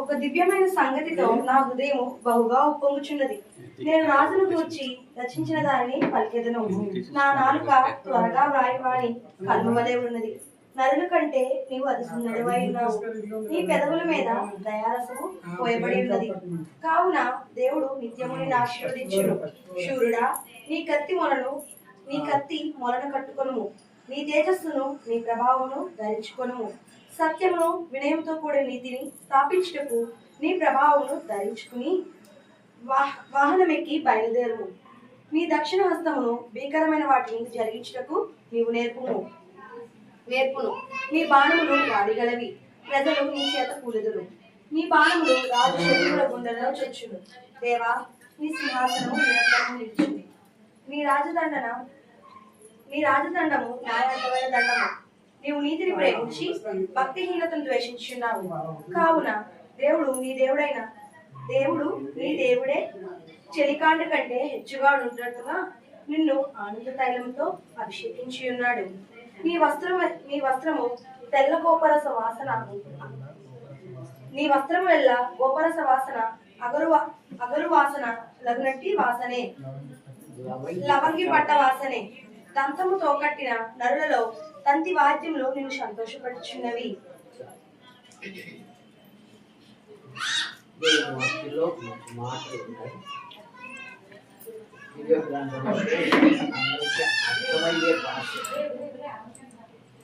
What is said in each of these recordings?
ఒక దివ్యమైన సంగతితో నా హృదయం బహుగా ఉప్పొంగుచున్నది. నేను రాజును గూర్చి రచించిన దానిని పలికెదను. నా నాలుక త్వరగా వ్రాయవాని కన్ను వలె ఉన్నది. నరుల కంటే నీవు అతి సుందరమై ఉన్నావు. నీ పెదవుల మీద దయారసము పోయబడి ఉన్నది. కావున దేవుడు నిత్యము నిన్ను ఆశీర్వదించును. శూరుడా, నీ కత్తి మొలను కట్టుకొనుము. నీ తేజస్సును నీ ప్రభావమును ధరించుకొనుము. సత్యమును వినయంతో కూడిన నీతిని స్థాపించుటకు నీ ప్రభావమును ధరించుకుని వాహనమెక్కి బయలుదేరుము. నీ దక్షిణ హస్తమును భీకరమైన వాటిని జరిగించుటకు నీవు నేర్పును. నీ బాణములు వాడిగలవి, ప్రజలు నీ చేత కూలెదరు. నీ బాణములు రాజు శత్రువుల గుండెలలో చొచ్చును. దేవా, నీ సింహాసనము నిరంతరము నిలిచింది. నీ రాజదండము న్యాయవంతమైన దండము. నీవు నీతిని ప్రేమించి భక్తిహీనతను ద్వేషించున్నావు. కావున దేవుడు నీ దేవుడే చెలికాండ కంటే హెచ్చుగా ఉంటున్నట్టుగా నిన్ను ఆనంద తైలంతో అభిషేకించి ఉన్నాడు. నీ వస్త్రము తెల్ల గోపరస వాసన, నీ వస్త్రము ఎల్ల గోపరస వాసన, అగరు వాసన, లగునట్టి వాసనే, లవంగి పట్ట వాసనే. దంతముతో కట్టిన నరులలో తంతి వాద్యములు నిన్ను సంతోషపడుచున్నవి.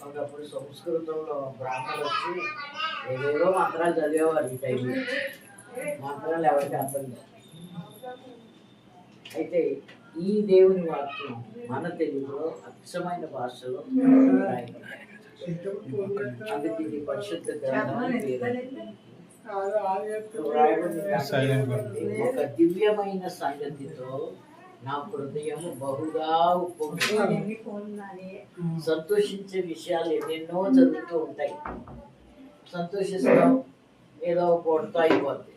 ఒకప్పుడు సంస్కృతంలో బ్రాహ్మణులు వచ్చి ఏదేదో మంత్రాలు చదివేవారు. ఈ టైంలో మంత్రాలు ఎవరికి అర్థం కాదు. అయితే ఈ దేవుని వాక్యం మన తెలుగులో అక్షమైన భాషలో అందుకే ఇది పరిశుద్ధ ఒక దివ్యమైన సంగతితో నా హృదయము బహుగా ఉప్పొంగుతుంది. సంతోషించే విషయాలు ఎన్నెన్నో జరుగుతూ ఉంటాయి. సంతోషిస్తాం, ఏదో కొడతా అయిపోతుంది.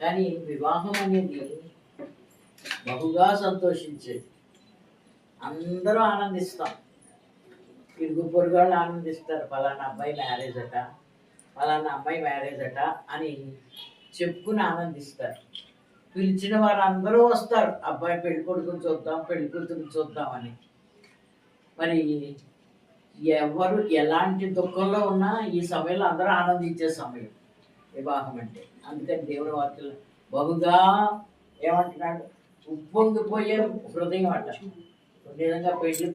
కానీ వివాహం అనేది బహుగా సంతోషించేది. అందరూ ఆనందిస్తాం. ఇరుగు పొరుగు వాళ్ళు ఆనందిస్తారు. ఫలానా అబ్బాయి మ్యారేజ్ అట, ఫలానా అమ్మాయి మ్యారేజ్ అట అని చెప్పుకుని ఆనందిస్తారు. పిలిచిన వారు అందరూ వస్తారు. అబ్బాయి పెళ్లి కొడుకుని చూద్దాం, పెళ్లి కూతురు చూద్దామని. మరి ఎవరు ఎలాంటి దుఃఖంలో ఉన్నా ఈ సమయంలో అందరూ ఆనందించే సమయం వివాహం అంటే. అందుకని దేవుని వాక్యం బహుగా ఏమంటున్నాడు, ఉప్పొంగిపోయే హృదయం అంట. నిజంగా పెళ్లి